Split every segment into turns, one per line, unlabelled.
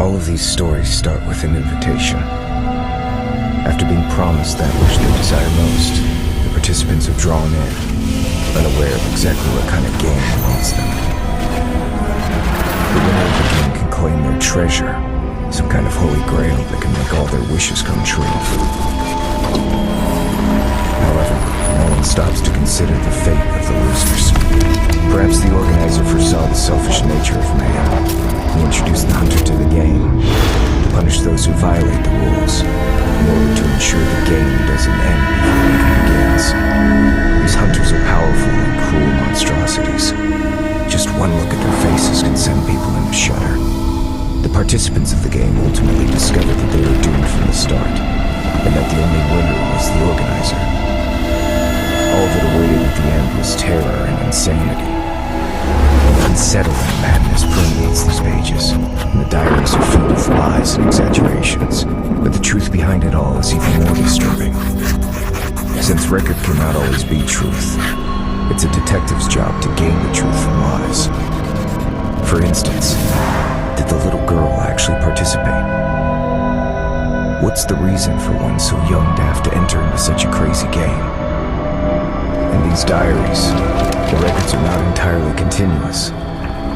All of these stories start with an invitation. After being promised that which they desire most, the participants are drawn in, unaware of exactly what kind of game awaits them. The winner of the game can claim their treasure, some kind of holy grail that can make all their wishes come true. However, no one stops to consider the fate of the losers. Perhaps the organizer foresaw the selfish nature of man. He introduced the hunter to the game, to punish those who violate the rules, in order to ensure the game doesn't end before it even begins. These hunters are powerful and cruel monstrosities. Just one look at their faces can send people in a shudder. The participants of the game ultimately discovered that they were doomed from the start, and that the only winner was the organizer. All that awaited at the end was terror and insanity. Unsettling madness permeates these pages, and the diaries are filled with lies and exaggerations. But the truth behind it all is even more disturbing. Since record cannot always be truth, it's a detective's job to gain the truth from lies. For instance, did the little girl actually participate? What's the reason for one so young to have to enter into such a crazy game? In these diaries, the records are not entirely continuous.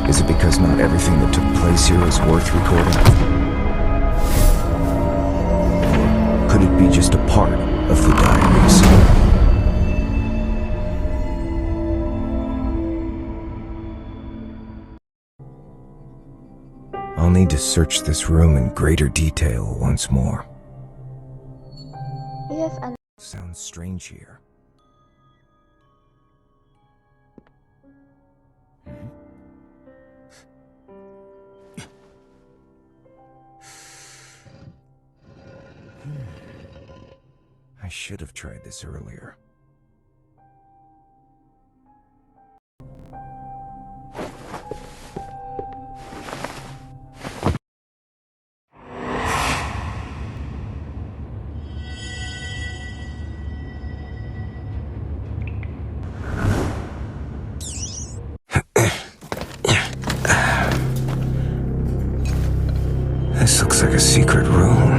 Is it because not everything that took place here is worth recording? Or could it be just a part of the diaries? I'll need to search this room in greater detail once more.
Yes, and
Sounds strange here. I should have tried this earlier. This looks like a secret room.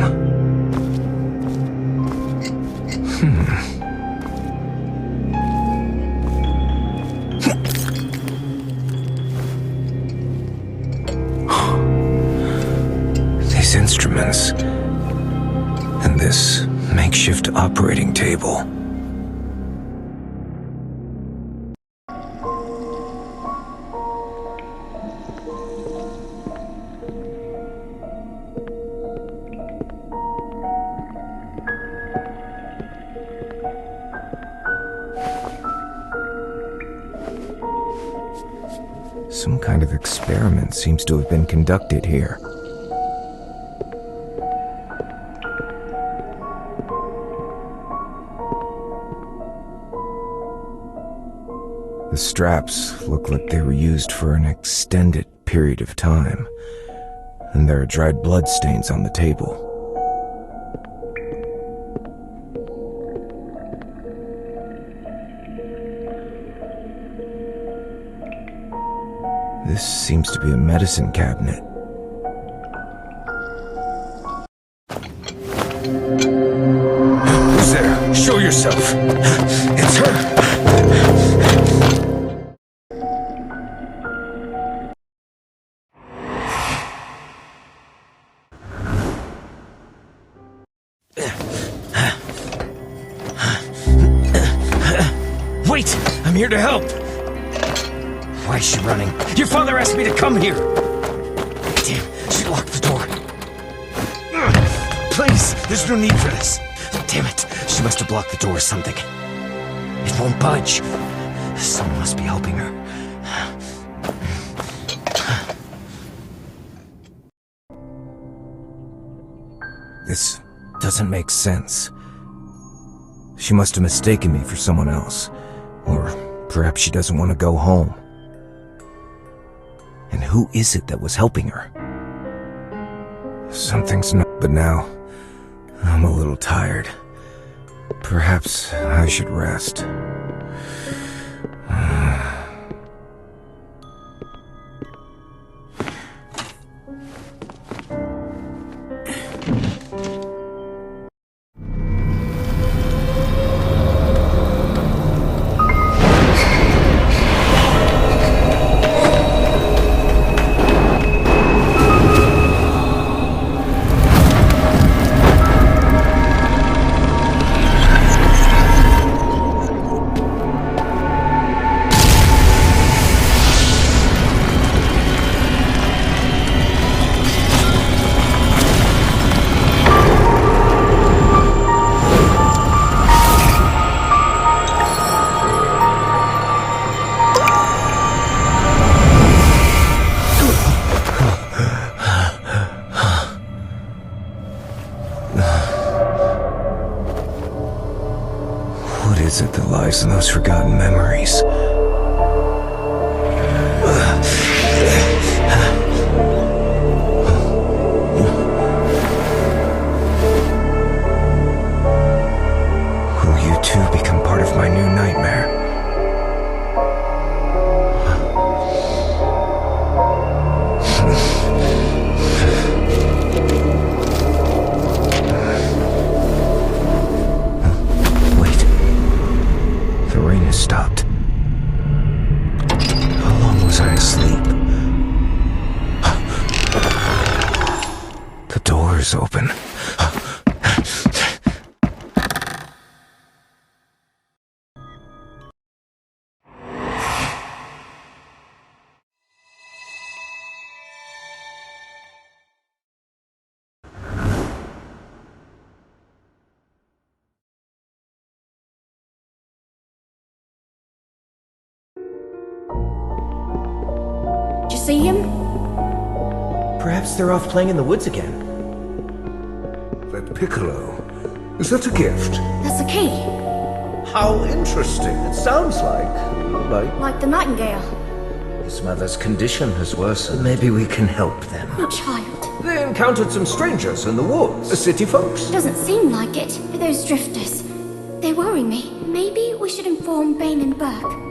These instruments and this makeshift operating table. Some kind of experiment seems to have been conducted here. The straps look like they were used for an extended period of time, and there are dried blood stains on the table. This seems to be a medicine cabinet. Who's there? Show yourself! It's her! Wait! I'm here to help! Why is she running? Your father asked me to come here! Damn, she locked the door. Please, there's no need for this. Damn it, she must have blocked the door or something. It won't budge. Someone must be helping her. This doesn't make sense. She must have mistaken me for someone else. Or perhaps she doesn't want to go home. And who is it that was helping her? Something's not... But now, I'm a little tired. Perhaps I should rest. lies in those forgotten memories. Will you too become part of my new nightmare? Stopped. How long was I asleep? The door is open.
See him?
Perhaps they're off playing in the woods again.
That piccolo. Is that a gift?
That's a key.
How interesting. It sounds
Like the nightingale.
his mother's condition has worsened. Maybe we can help them.
Not child.
They encountered some strangers in the woods. City folks?
Doesn't seem like it. Those drifters. They worry me. Maybe we should inform Bane and Burke.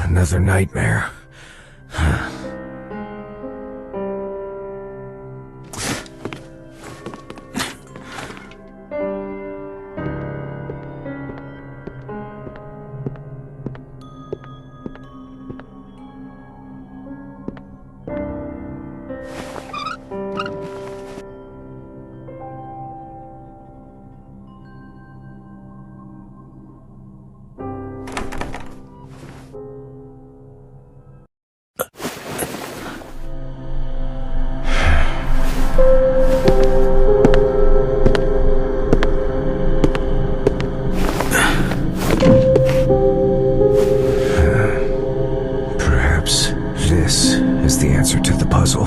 Another nightmare. Perhaps this is the answer to the puzzle.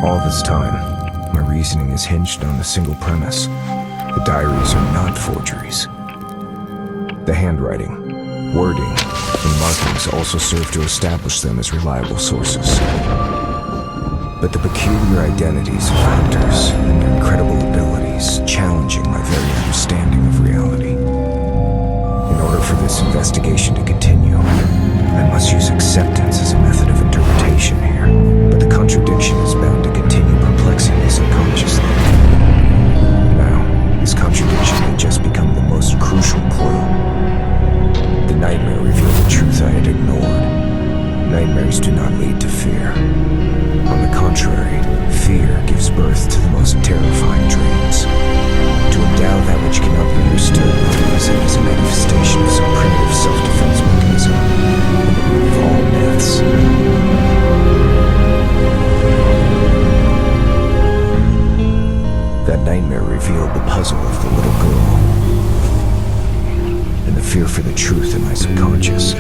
All this time, my reasoning is hinged on a single premise. The diaries are not forgeries. The handwriting, wording, and markings also serve to establish them as reliable sources. But the peculiar identities of hunters and their incredible abilities challenging my very understanding of reality. In order for this investigation to continue, I must use acceptance as a method of interpretation here, but the contradiction is bound to continue perplexing me subconsciously. Now, this contradiction may just become the most crucial clue. The nightmare revealed the truth I had ignored. Nightmares do not lead to fear. On the contrary, fear gives birth to the most terrifying dreams. To endow that which cannot be understood with reason is a manifestation of some primitive self-defense mechanism, and the root of all myths. That nightmare revealed the puzzle of the little girl, and the fear for the truth in my subconscious.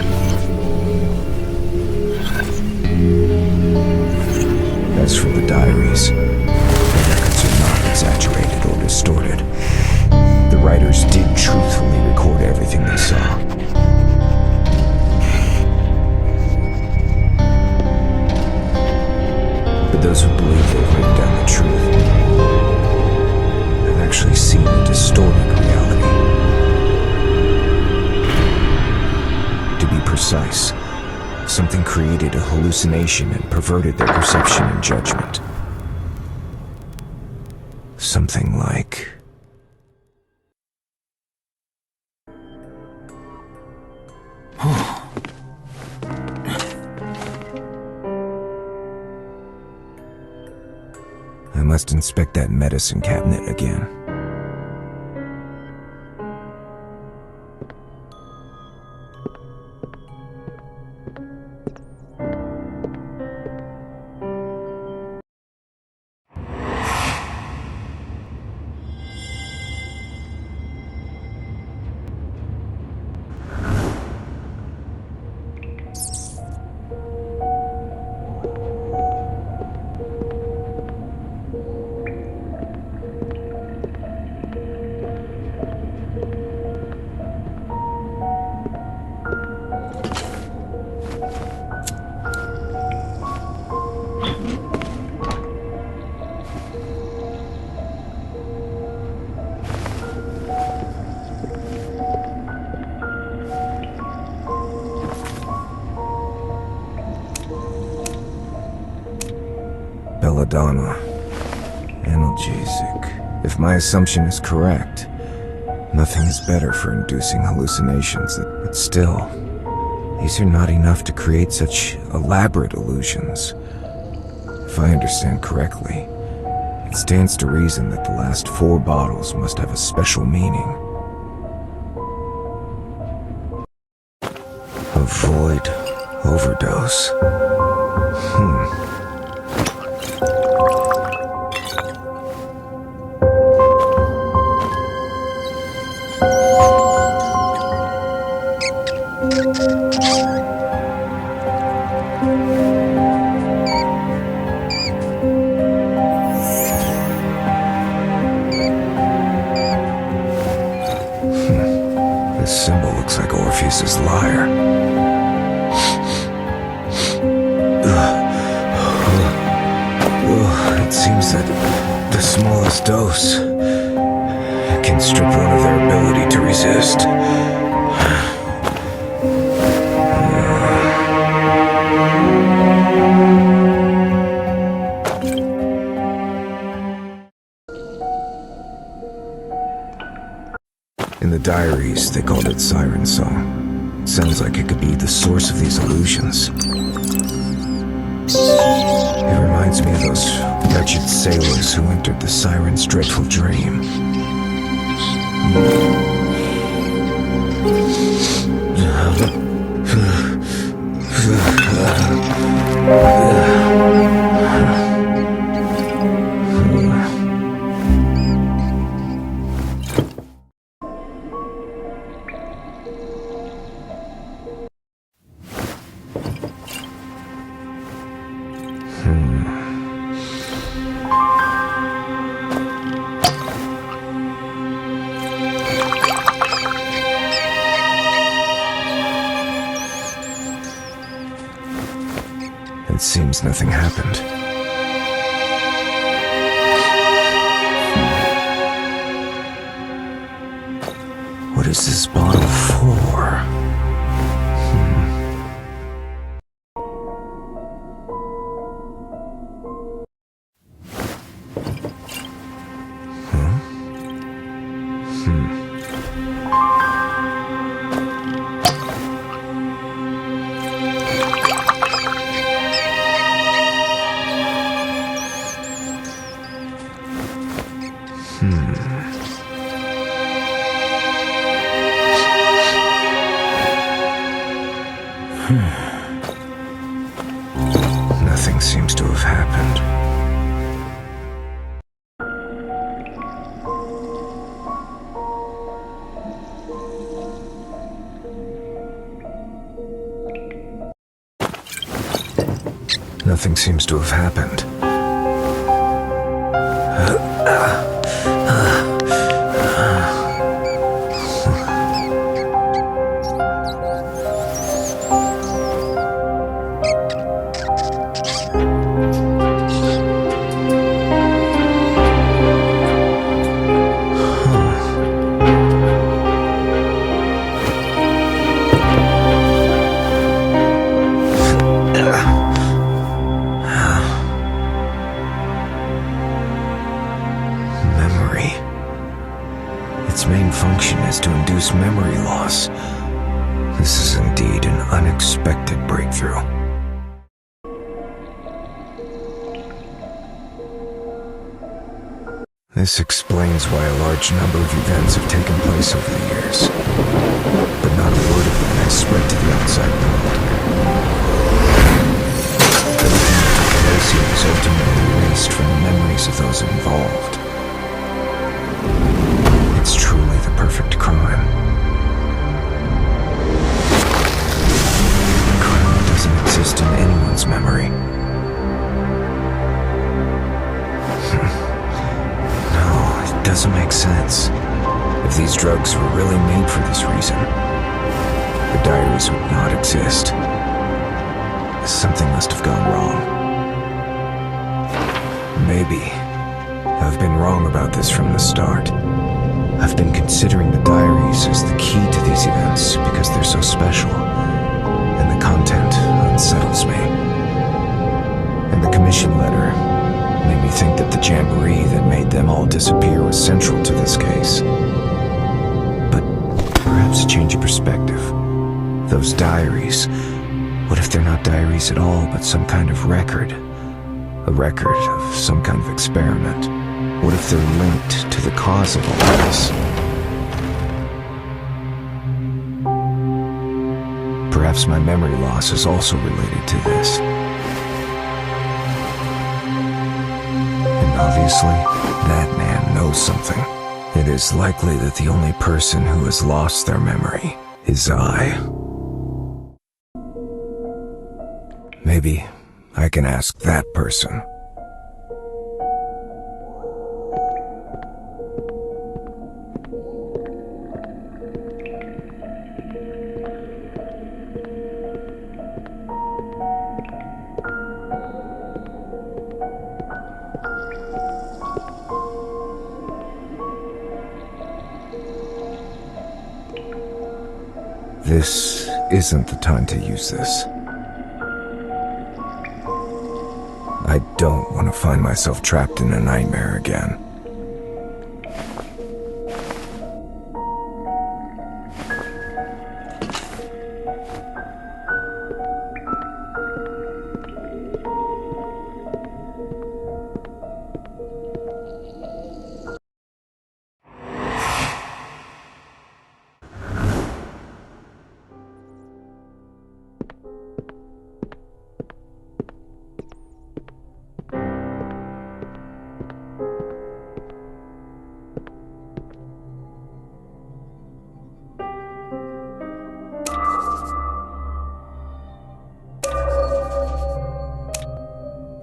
As for the diaries, the records are not exaggerated or distorted. The writers did truthfully record everything they I saw. But those who believe they've written down the truth have actually seen a distorted reality. To be precise, something created a hallucination and perverted their perception and judgment. Something like... I must inspect that medicine cabinet again. Belladonna. Analgesic. If my assumption is correct, nothing is better for inducing hallucinations, but still, these are not enough to create such elaborate illusions. If I understand correctly, it stands to reason that the last 4 bottles must have a special meaning. Avoid overdose. This symbol looks like Orpheus's lyre. It seems that the smallest dose can strip one of their ability to resist. In the diaries, they called it Siren Song. Sounds like it could be the source of these illusions. It reminds me of those wretched sailors who entered the Siren's dreadful dream. It seems nothing happened. What is this bottle for? Nothing seems to have happened. Nothing seems to have happened. seems to induce memory loss. This is indeed an unexpected breakthrough. This explains why a large number of events have taken place over the years, but not a word of them has spread to the outside world. Everything that took place here was ultimately erased from the memories of those involved. It's truly the perfect crime. A crime that doesn't exist in anyone's memory. Doesn't make sense. If these drugs were really made for this reason, the diaries would not exist. Something must have gone wrong. Maybe I've been wrong about this from the start. I've been considering the diaries as the key to these events because they're so special, and the content unsettles me. And the commission letter made me think that the jamboree that made them all disappear was central to this case. But perhaps a change of perspective. Those diaries, what if they're not diaries at all, but some kind of record? A record of some kind of experiment? What if they're linked to the cause of all this? Perhaps my memory loss is also related to this. Obviously, that man knows something. It is likely that the only person who has lost their memory is I. Maybe I can ask that person. This isn't the time to use this. I don't want to find myself trapped in a nightmare again.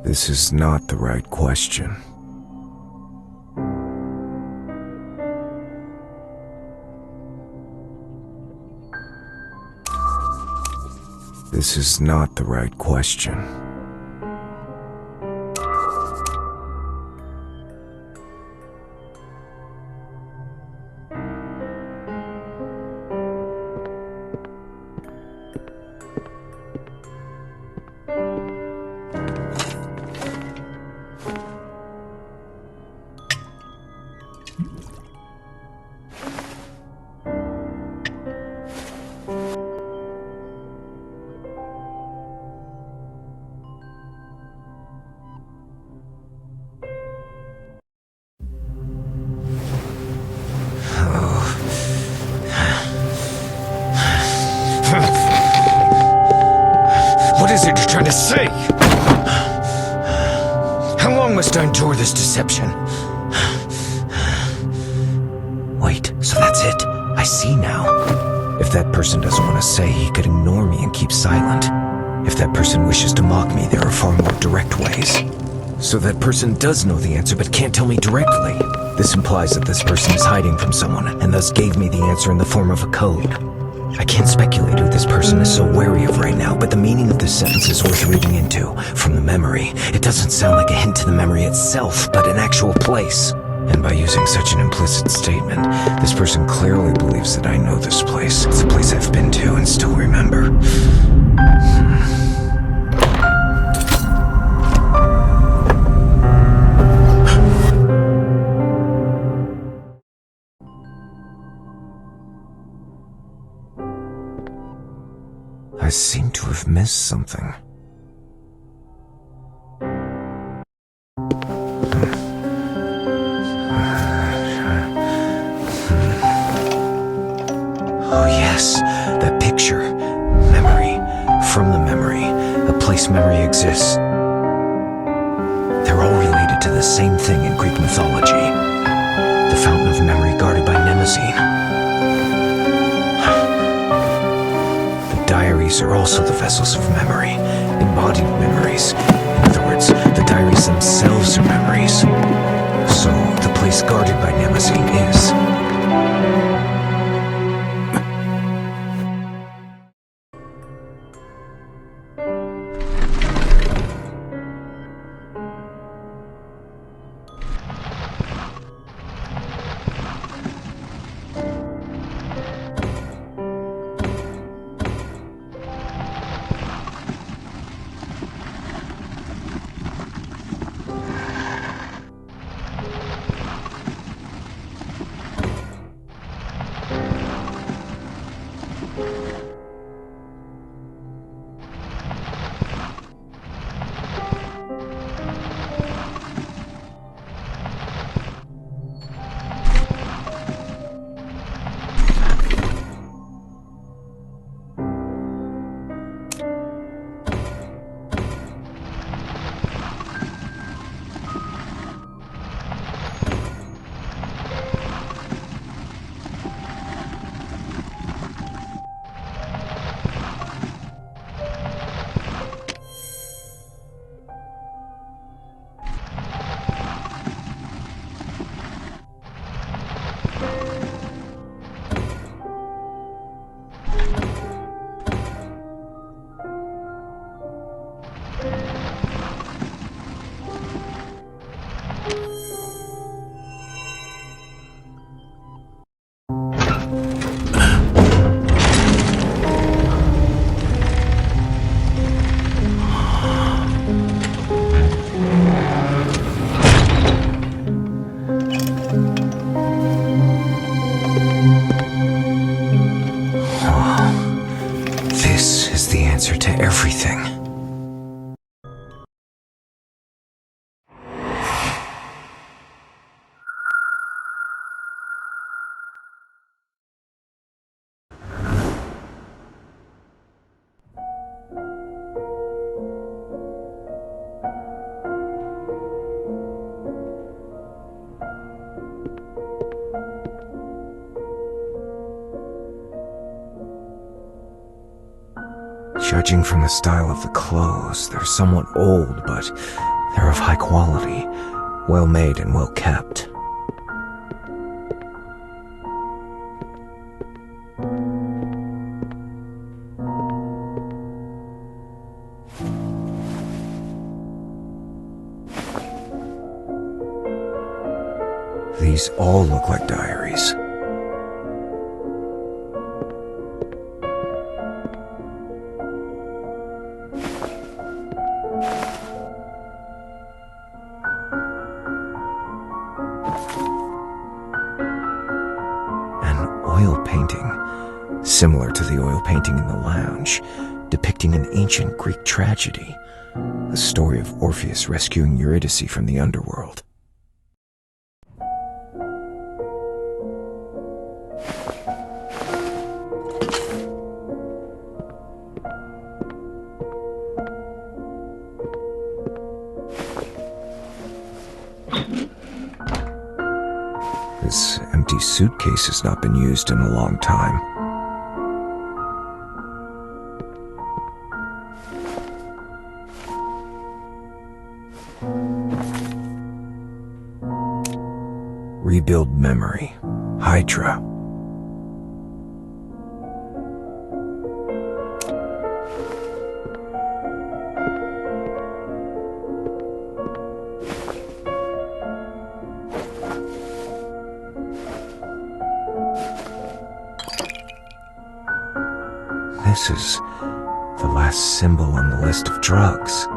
This is not the right question. This is not the right question.
What is it you're trying to say? How long must I endure this deception?
Wait, so that's it? I see now. If that person doesn't want to say, he could ignore me and keep silent. If that person wishes to mock me, there are far more direct ways. So that person does know the answer but can't tell me directly. This implies that this person is hiding from someone, and thus gave me the answer in the form of a code. I can't speculate who this person is so wary of right now, but the meaning of this sentence is worth reading into. From the memory, it doesn't sound like a hint to the memory itself, but an actual place. And by using such an implicit statement, this person clearly believes that I know this place. It's a place I've been to and still remember. I've missed something. Oh yes, that picture. Memory. From the memory. A place memory exists. They're all related to the same thing in Greek mythology. The fountain of memory guarded by Mnemosyne. The diaries are also the vessels of memory, embodied memories. In other words, the diaries themselves are memories. So, the place guarded by Mnemosyne is... Answer to everything. Judging from the style of the clothes, they're somewhat old, but they're of high quality, well made and well kept. These all look like diaries. Similar to the oil painting in the lounge, depicting an ancient Greek tragedy, the story of Orpheus rescuing Eurydice from the underworld. This empty suitcase has not been used in a long time. Rebuild memory. Hydra. This is the last symbol on the list of drugs.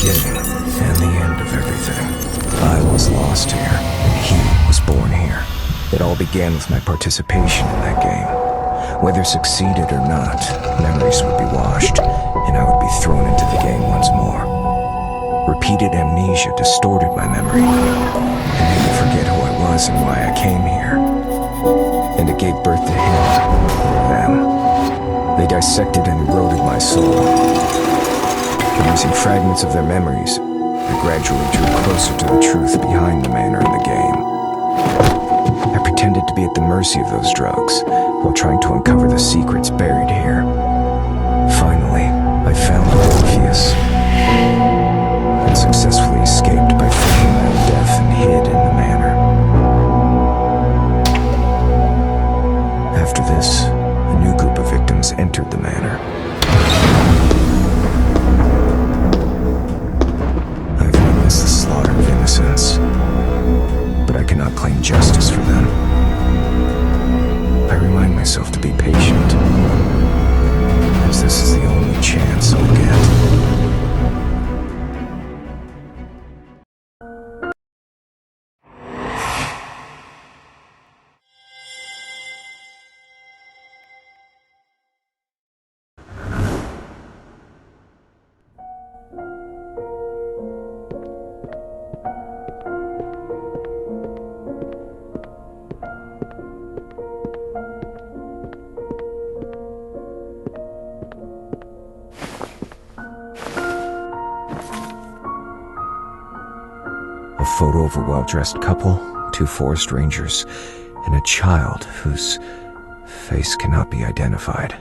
beginning and the end of everything. I was lost here, and he was born here. It all began with my participation in that game. Whether succeeded or not, memories would be washed, and I would be thrown into the game once more. Repeated amnesia distorted my memory, and made me forget who I was and why I came here. And it gave birth to him, or them. They dissected and eroded my soul. And using fragments of their memories, I gradually drew closer to the truth behind the manor in the game. I pretended to be at the mercy of those drugs, while trying to uncover the secrets buried here. Finally, I found Orpheus, and successfully escaped by faking my own death and hid in the manor. After this, a new group of victims entered the manor. I've witnessed the slaughter of innocents, but I cannot claim justice for them. I remind myself to be patient, as this is the only chance I'll get. A photo of a well-dressed couple, 2 forest rangers, and a child whose face cannot be identified.